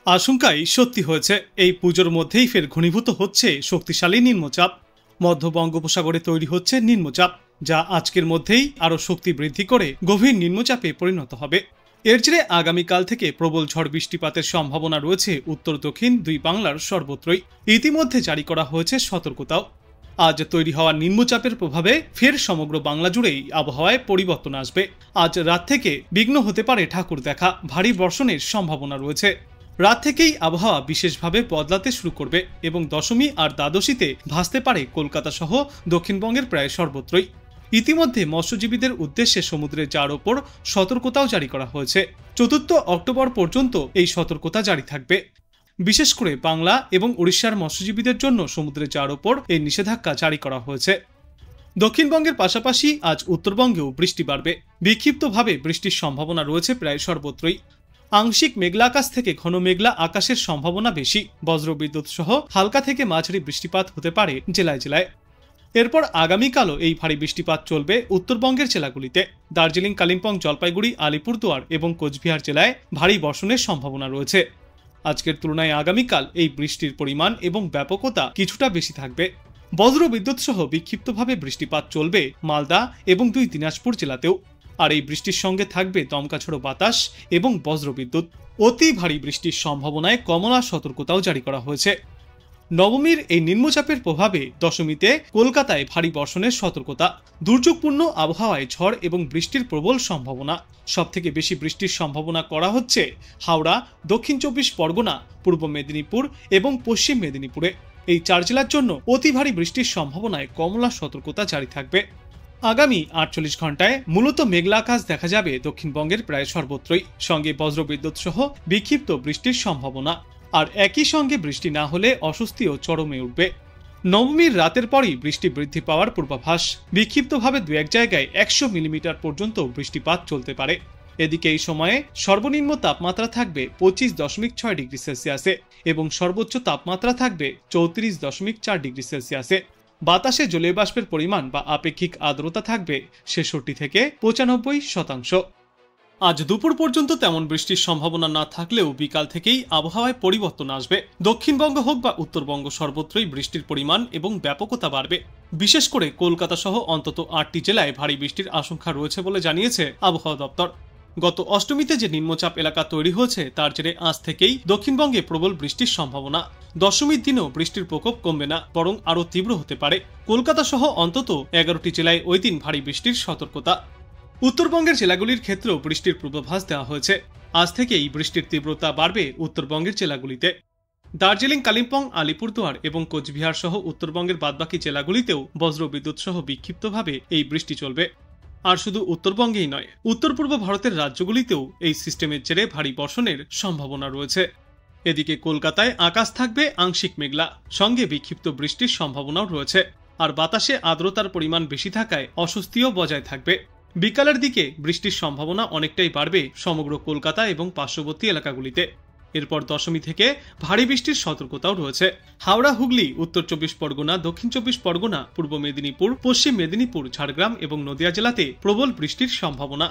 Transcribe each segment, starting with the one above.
আশঙ্কাই সত্যি হয়েছে। এই পুজোর মধ্যেই ফের ঘনীভূত হচ্ছে শক্তিশালী নিম্নচাপ। মধ্য বঙ্গোপসাগরে তৈরি হচ্ছে নিম্নচাপ, যা আজকের মধ্যেই আরও শক্তি বৃদ্ধি করে গভীর নিম্নচাপে পরিণত হবে। এর জেরে আগামীকাল থেকে প্রবল ঝড় বৃষ্টিপাতের সম্ভাবনা রয়েছে উত্তর দক্ষিণ দুই বাংলার সর্বত্রই। ইতিমধ্যে জারি করা হয়েছে সতর্কতাও। আজ তৈরি হওয়া নিম্নচাপের প্রভাবে ফের সমগ্র বাংলা জুড়েই আবহাওয়ায় পরিবর্তন আসবে। আজ রাত থেকে বিঘ্ন হতে পারে ঠাকুর দেখা, ভারী বর্ষণের সম্ভাবনা রয়েছে। রাত থেকেই আবহাওয়া বিশেষভাবে বদলাতে শুরু করবে এবং দশমী আর দ্বাদশীতে ভাসতে পারে কলকাতা সহ দক্ষিণবঙ্গের প্রায় সর্বত্রই। ইতিমধ্যে মৎস্যজীবীদের উদ্দেশ্যে সমুদ্রে যাওয়ার ওপর সতর্কতাও জারি করা হয়েছে। 4 অক্টোবর পর্যন্ত এই সতর্কতা জারি থাকবে। বিশেষ করে বাংলা এবং উড়িষ্যার মৎস্যজীবীদের জন্য সমুদ্রে যাওয়ার ওপর এই নিষেধাজ্ঞা জারি করা হয়েছে। দক্ষিণবঙ্গের পাশাপাশি আজ উত্তরবঙ্গেও বৃষ্টি বাড়বে। বিক্ষিপ্তভাবে বৃষ্টির সম্ভাবনা রয়েছে প্রায় সর্বত্রই। আংশিক মেঘলা আকাশ থেকে ঘন মেঘলা আকাশের সম্ভাবনা বেশি। বজ্রবিদ্যুৎ সহ হালকা থেকে মাঝারি বৃষ্টিপাত হতে পারে জেলায় জেলায়। এরপর আগামীকালও এই ভারী বৃষ্টিপাত চলবে উত্তরবঙ্গের জেলাগুলিতে। দার্জিলিং, কালিম্পং, জলপাইগুড়ি, আলিপুরদুয়ার এবং কোচবিহার জেলায় ভারী বর্ষণের সম্ভাবনা রয়েছে। আজকের তুলনায় আগামীকাল এই বৃষ্টির পরিমাণ এবং ব্যাপকতা কিছুটা বেশি থাকবে। বজ্রবিদ্যুৎ সহ বিক্ষিপ্তভাবে বৃষ্টিপাত চলবে মালদা এবং 2 দিনাজপুর জেলাতেও। আর এই বৃষ্টির সঙ্গে থাকবে দমকাঝড়ো বাতাস এবং বজ্রবিদ্যুৎ। অতি ভারী বৃষ্টির সম্ভাবনায় কমলা সতর্কতাও জারি করা হয়েছে। নবমীর এই নিম্নচাপের প্রভাবে দশমীতে কলকাতায় ভারী বর্ষণের সতর্কতা। দুর্যোগপূর্ণ আবহাওয়ায় ঝড় এবং বৃষ্টির প্রবল সম্ভাবনা। সবথেকে বেশি বৃষ্টির সম্ভাবনা করা হচ্ছে হাওড়া, দক্ষিণ 24 পরগনা, পূর্ব মেদিনীপুর এবং পশ্চিম মেদিনীপুরে। এই 4 জেলার জন্য অতি ভারী বৃষ্টির সম্ভাবনায় কমলা সতর্কতা জারি থাকবে। আগামী 48 ঘন্টায় মূলত মেঘলা আকাশ দেখা যাবে দক্ষিণবঙ্গের প্রায় সর্বত্রই, সঙ্গে বজ্রবিদ্যুৎ সহ বিক্ষিপ্ত বৃষ্টির সম্ভাবনা। আর একই সঙ্গে বৃষ্টি না হলে অস্বস্তিও চরমে উঠবে। নবমীর রাতের পরই বৃষ্টি বৃদ্ধি পাওয়ার পূর্বাভাস। বিক্ষিপ্তভাবে 2-1 জায়গায় 100 মিলিমিটার পর্যন্ত বৃষ্টিপাত চলতে পারে। এদিকে এই সময়ে সর্বনিম্ন তাপমাত্রা থাকবে 25.6 ডিগ্রি সেলসিয়াসে এবং সর্বোচ্চ তাপমাত্রা থাকবে 34.4 ডিগ্রি সেলসিয়াসে। বাতাসে জলীয় বাষ্পের পরিমাণ বা আপেক্ষিক আর্দ্রতা থাকবে 66 থেকে 95%। আজ দুপুর পর্যন্ত তেমন বৃষ্টির সম্ভাবনা না থাকলেও বিকাল থেকেই আবহাওয়ায় পরিবর্তন আসবে। দক্ষিণবঙ্গ হোক বা উত্তরবঙ্গ সর্বত্রই বৃষ্টির পরিমাণ এবং ব্যাপকতা বাড়বে। বিশেষ করে কলকাতা সহ অন্তত 8টি জেলায় ভারী বৃষ্টির আশঙ্কা রয়েছে বলে জানিয়েছে আবহাওয়া দপ্তর। গত অষ্টমীতে যে নিম্নচাপ এলাকা তৈরি হয়েছে তার জেরে আজ থেকেই দক্ষিণবঙ্গে প্রবল বৃষ্টির সম্ভাবনা। দশমীর দিনও বৃষ্টির প্রকোপ কমবে না, বরং আরও তীব্র হতে পারে। কলকাতা সহ অন্তত 11টি জেলায় ওই দিন ভারী বৃষ্টির সতর্কতা। উত্তরবঙ্গের জেলাগুলির ক্ষেত্রেও বৃষ্টির পূর্বাভাস দেওয়া হয়েছে। আজ থেকেই বৃষ্টির তীব্রতা বাড়বে উত্তরবঙ্গের জেলাগুলিতে। দার্জিলিং, কালিম্পং, আলিপুরদুয়ার এবং কোচবিহার সহ উত্তরবঙ্গের বাদবাকি জেলাগুলিতেও বজ্রবিদ্যুৎ সহ বিক্ষিপ্তভাবে এই বৃষ্টি চলবে। আর শুধু উত্তরবঙ্গেই নয়, উত্তর পূর্ব ভারতের রাজ্যগুলিতেও এই সিস্টেমের জেরে ভারী বর্ষণের সম্ভাবনা রয়েছে। এদিকে কলকাতায় আকাশ থাকবে আংশিক মেঘলা, সঙ্গে বিক্ষিপ্ত বৃষ্টির সম্ভাবনাও রয়েছে। আর বাতাসে আর্দ্রতার পরিমাণ বেশি থাকায় অস্বস্তিও বজায় থাকবে। বিকালের দিকে বৃষ্টির সম্ভাবনা অনেকটাই বাড়বে সমগ্র কলকাতা এবং পার্শ্ববর্তী এলাকাগুলিতে। এরপর দশমী থেকে ভারী বৃষ্টির সতর্কতাও রয়েছে। হাওড়া, হুগলি, উত্তর 24 পরগনা, দক্ষিণ 24 পরগনা, পূর্ব মেদিনীপুর, পশ্চিম মেদিনীপুর, ঝাড়গ্রাম এবং নদিয়া জেলাতে প্রবল বৃষ্টির সম্ভাবনা।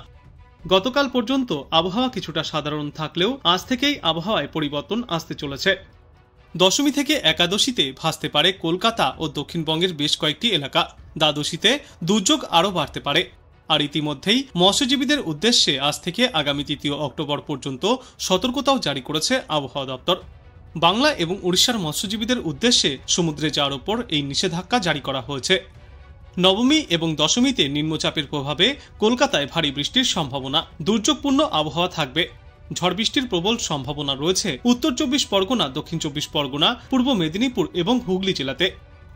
গতকাল পর্যন্ত আবহাওয়া কিছুটা সাধারণ থাকলেও আজ থেকেই আবহাওয়ায় পরিবর্তন আসতে চলেছে। দশমী থেকে একাদশীতে ভাসতে পারে কলকাতা ও দক্ষিণবঙ্গের বেশ কয়েকটি এলাকা। দ্বাদশীতে দুর্যোগ আরও বাড়তে পারে। আর ইতিমধ্যেই মৎস্যজীবীদের উদ্দেশ্যে আজ থেকে আগামী 3 অক্টোবর পর্যন্ত সতর্কতাও জারি করেছে আবহাওয়া দপ্তর। বাংলা এবং উড়িষ্যার মৎস্যজীবীদের উদ্দেশ্যে সমুদ্রে যাওয়ার ওপর এই নিষেধাজ্ঞা জারি করা হয়েছে। নবমী এবং দশমীতে নিম্নচাপের প্রভাবে কলকাতায় ভারী বৃষ্টির সম্ভাবনা। দুর্যোগপূর্ণ আবহাওয়া থাকবে। ঝড় বৃষ্টির প্রবল সম্ভাবনা রয়েছে উত্তর 24 পরগনা, দক্ষিণ 24 পরগনা, পূর্ব মেদিনীপুর এবং হুগলি জেলাতে।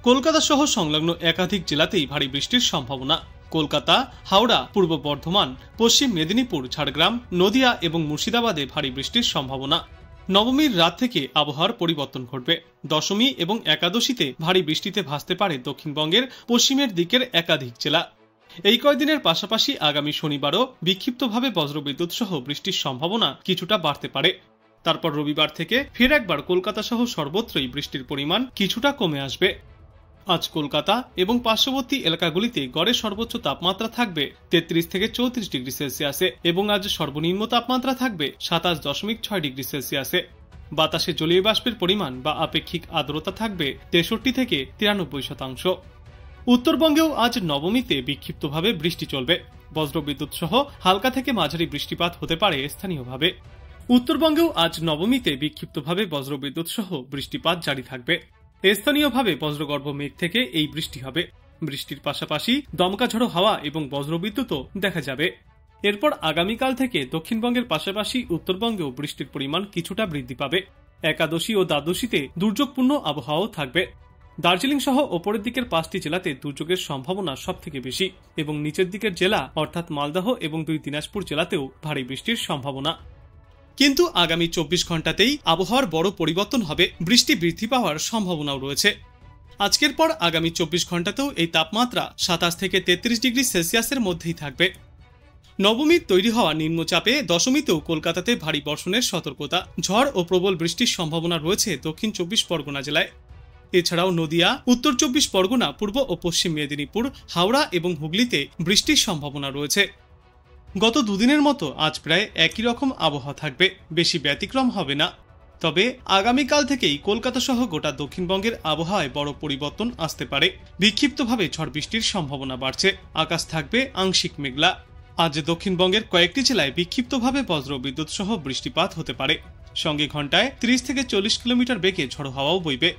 কলকাতা সহ সংলগ্ন একাধিক জেলাতেই ভারী বৃষ্টির সম্ভাবনা। কলকাতা, হাওড়া, পূর্ব বর্ধমান, পশ্চিম মেদিনীপুর, ঝাড়গ্রাম, নদিয়া এবং মুর্শিদাবাদে ভারী বৃষ্টির সম্ভাবনা। নবমীর রাত থেকে আবহাওয়ার পরিবর্তন ঘটবে। দশমী এবং একাদশীতে ভারী বৃষ্টিতে ভাসতে পারে দক্ষিণবঙ্গের পশ্চিমের দিকের একাধিক জেলা। এই কয়েকদিনের পাশাপাশি আগামী শনিবারও বিক্ষিপ্তভাবে বজ্রবিদ্যুৎ সহ বৃষ্টির সম্ভাবনা কিছুটা বাড়তে পারে। তারপর রবিবার থেকে ফের একবার কলকাতা সহ সর্বত্রই বৃষ্টির পরিমাণ কিছুটা কমে আসবে। আজ কলকাতা এবং পার্শ্ববর্তী এলাকাগুলিতে গড়ে সর্বোচ্চ তাপমাত্রা থাকবে 33 থেকে 34 ডিগ্রি সেলসিয়াসে এবং আজ সর্বনিম্ন তাপমাত্রা থাকবে 27.6 ডিগ্রি সেলসিয়াসে। বাতাসে জলীয় বাষ্পের পরিমাণ বা আপেক্ষিক আর্দ্রতা থাকবে 63 থেকে 93%। উত্তরবঙ্গেও আজ নবমীতে বিক্ষিপ্তভাবে বৃষ্টি চলবে। বজ্রবিদ্যুৎ সহ হালকা থেকে মাঝারি বৃষ্টিপাত হতে পারে স্থানীয়ভাবে। উত্তরবঙ্গেও আজ নবমীতে বিক্ষিপ্তভাবে বজ্রবিদ্যুৎ সহ বৃষ্টিপাত জারি থাকবে। স্থানীয়ভাবে বজ্রগর্ভ মেঘ থেকে এই বৃষ্টি হবে। বৃষ্টির পাশাপাশি দমকা ঝড়ো হাওয়া এবং বজ্রবিদ্যুৎও দেখা যাবে। এরপর আগামীকাল থেকে দক্ষিণবঙ্গের পাশাপাশি উত্তরবঙ্গেও বৃষ্টির পরিমাণ কিছুটা বৃদ্ধি পাবে। একাদশী ও দ্বাদশীতে দুর্যোগপূর্ণ আবহাওয়াও থাকবে। দার্জিলিং সহ ওপরের দিকের 5টি জেলাতে দুর্যোগের সম্ভাবনা সবথেকে বেশি এবং নিচের দিকের জেলা অর্থাৎ মালদহ এবং 2 দিনাজপুর জেলাতেও ভারী বৃষ্টির সম্ভাবনা। কিন্তু আগামী 24 ঘন্টাতেই আবহাওয়ার বড় পরিবর্তন হবে, বৃষ্টি বৃদ্ধি পাওয়ার সম্ভাবনাও রয়েছে। আজকের পর আগামী 24 ঘন্টাতেও এই তাপমাত্রা 27 থেকে 33 ডিগ্রি সেলসিয়াসের মধ্যেই থাকবে। নবমীর তৈরি হওয়া নিম্নচাপে দশমীতেও কলকাতাতে ভারী বর্ষণের সতর্কতা, ঝড় ও প্রবল বৃষ্টির সম্ভাবনা রয়েছে দক্ষিণ 24 পরগনা জেলায়। এছাড়াও নদিয়া, উত্তর 24 পরগনা, পূর্ব ও পশ্চিম মেদিনীপুর, হাওড়া এবং হুগলিতে বৃষ্টির সম্ভাবনা রয়েছে। গত দুদিনের মতো আজ প্রায় একই রকম আবহাওয়া থাকবে, বেশি ব্যতিক্রম হবে না। তবে আগামীকাল থেকেই কলকাতা সহ গোটা দক্ষিণবঙ্গের আবহাওয়ায় বড় পরিবর্তন আসতে পারে। বিক্ষিপ্তভাবে ঝড় বৃষ্টির সম্ভাবনা বাড়ছে, আকাশ থাকবে আংশিক মেঘলা। আজ দক্ষিণবঙ্গের কয়েকটি জেলায় বিক্ষিপ্তভাবে বজ্রবিদ্যুৎ সহ বৃষ্টিপাত হতে পারে। সঙ্গে ঘন্টায় 30 থেকে 40 কিলোমিটার বেগে ঝড়ো হাওয়াও বইবে।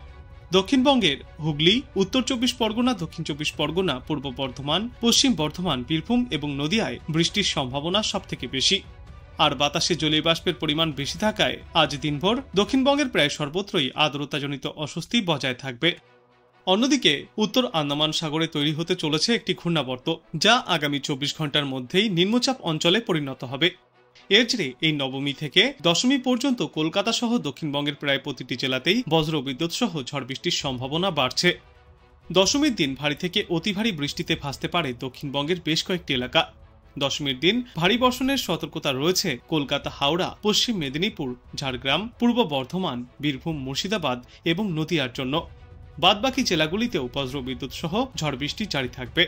দক্ষিণবঙ্গের হুগলি, উত্তর 24 পরগনা, দক্ষিণ 24 পরগনা, পূর্ব বর্ধমান, পশ্চিম বর্ধমান, বীরভূম এবং নদিয়ায় বৃষ্টির সম্ভাবনা সবথেকে বেশি। আর বাতাসে জলীয় বাষ্পের পরিমাণ বেশি থাকায় আজ দিনভর দক্ষিণবঙ্গের প্রায় সর্বত্রই আর্দ্রতাজনিত অস্বস্তি বজায় থাকবে। অন্যদিকে উত্তর আন্দামান সাগরে তৈরি হতে চলেছে একটি ঘূর্ণাবর্ত, যা আগামী 24 ঘন্টার মধ্যেই নিম্নচাপ অঞ্চলে পরিণত হবে। এর জেরে এই নবমী থেকে দশমী পর্যন্ত কলকাতা সহ দক্ষিণবঙ্গের প্রায় প্রতিটি জেলাতেই বজ্রবিদ্যুৎ সহ ঝড় বৃষ্টির সম্ভাবনা বাড়ছে। দশমীর দিন ভারী থেকে অতি ভারী বৃষ্টিতে ভাসতে পারে দক্ষিণবঙ্গের বেশ কয়েকটি এলাকা। দশমীর দিন ভারী বর্ষণের সতর্কতা রয়েছে কলকাতা, হাওড়া, পশ্চিম মেদিনীপুর, ঝাড়গ্রাম, পূর্ব বর্ধমান, বীরভূম, মুর্শিদাবাদ এবং নদিয়ার জন্য। বাদবাকি জেলাগুলিতেও বজ্রবিদ্যুৎ সহ ঝড় বৃষ্টি জারি থাকবে।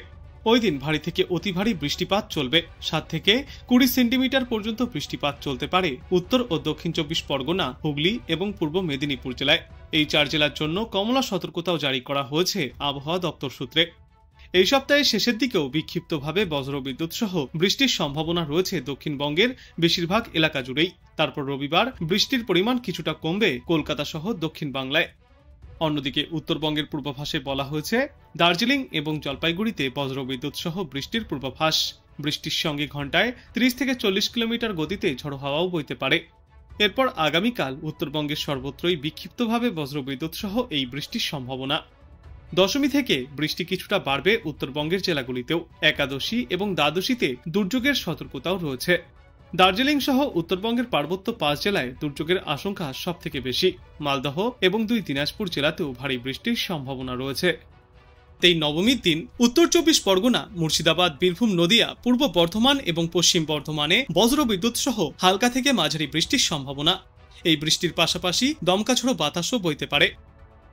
ওই দিন ভারী থেকে অতি ভারী বৃষ্টিপাত চলবে। 7 থেকে 20 সেন্টিমিটার পর্যন্ত বৃষ্টিপাত চলতে পারে উত্তর ও দক্ষিণ 24 পরগনা, হুগলি এবং পূর্ব মেদিনীপুর জেলায়। এই 4 জেলার জন্য কমলা সতর্কতাও জারি করা হয়েছে আবহাওয়া দপ্তর সূত্রে। এই সপ্তাহের শেষের দিকেও বিক্ষিপ্তভাবে বজ্রবিদ্যুৎ সহ বৃষ্টির সম্ভাবনা রয়েছে দক্ষিণবঙ্গের বেশিরভাগ এলাকা জুড়েই। তারপর রবিবার বৃষ্টির পরিমাণ কিছুটা কমবে কলকাতা সহ দক্ষিণ বাংলায়। অন্যদিকে উত্তরবঙ্গের পূর্বাভাসে বলা হয়েছে দার্জিলিং এবং জলপাইগুড়িতে বজ্রবিদ্যুৎ সহ বৃষ্টির পূর্বাভাস। বৃষ্টির সঙ্গে ঘন্টায় 30 থেকে 40 কিলোমিটার গতিতে ঝড়ো হাওয়াও বইতে পারে। এরপর আগামীকাল উত্তরবঙ্গের সর্বত্রই বিক্ষিপ্তভাবে বজ্রবিদ্যুৎ সহ এই বৃষ্টির সম্ভাবনা। দশমী থেকে বৃষ্টি কিছুটা বাড়বে উত্তরবঙ্গের জেলাগুলিতেও। একাদশী এবং দ্বাদশীতে দুর্যোগের সতর্কতাও রয়েছে। দার্জিলিং সহ উত্তরবঙ্গের পার্বত্য 5 জেলায় দুর্যোগের আশঙ্কা সবথেকে বেশি। মালদহ এবং 2 দিনাজপুর জেলাতেও ভারী বৃষ্টির সম্ভাবনা রয়েছে। এই নবমীর দিন উত্তর 24 পরগনা, মুর্শিদাবাদ, বীরভূম, নদিয়া, পূর্ব বর্ধমান এবং পশ্চিম বর্ধমানে বজ্রবিদ্যুৎ সহ হালকা থেকে মাঝারি বৃষ্টির সম্ভাবনা। এই বৃষ্টির পাশাপাশি দমকাঝড়ো বাতাসও বইতে পারে।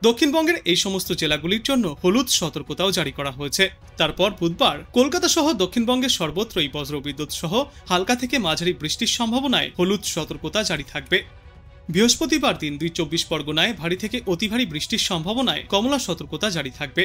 দক্ষিণবঙ্গের এই সমস্ত জেলাগুলির জন্য হলুদ সতর্কতাও জারি করা হয়েছে। তারপর বুধবার কলকাতা সহ দক্ষিণবঙ্গের সর্বত্রই বজ্রবিদ্যুৎ সহ হালকা থেকে মাঝারি বৃষ্টির সম্ভাবনায় হলুদ সতর্কতা জারি থাকবে। বৃহস্পতিবার দিন 2 24 পরগনায় ভারী থেকে অতি ভারী বৃষ্টির সম্ভাবনায় কমলা সতর্কতা জারি থাকবে।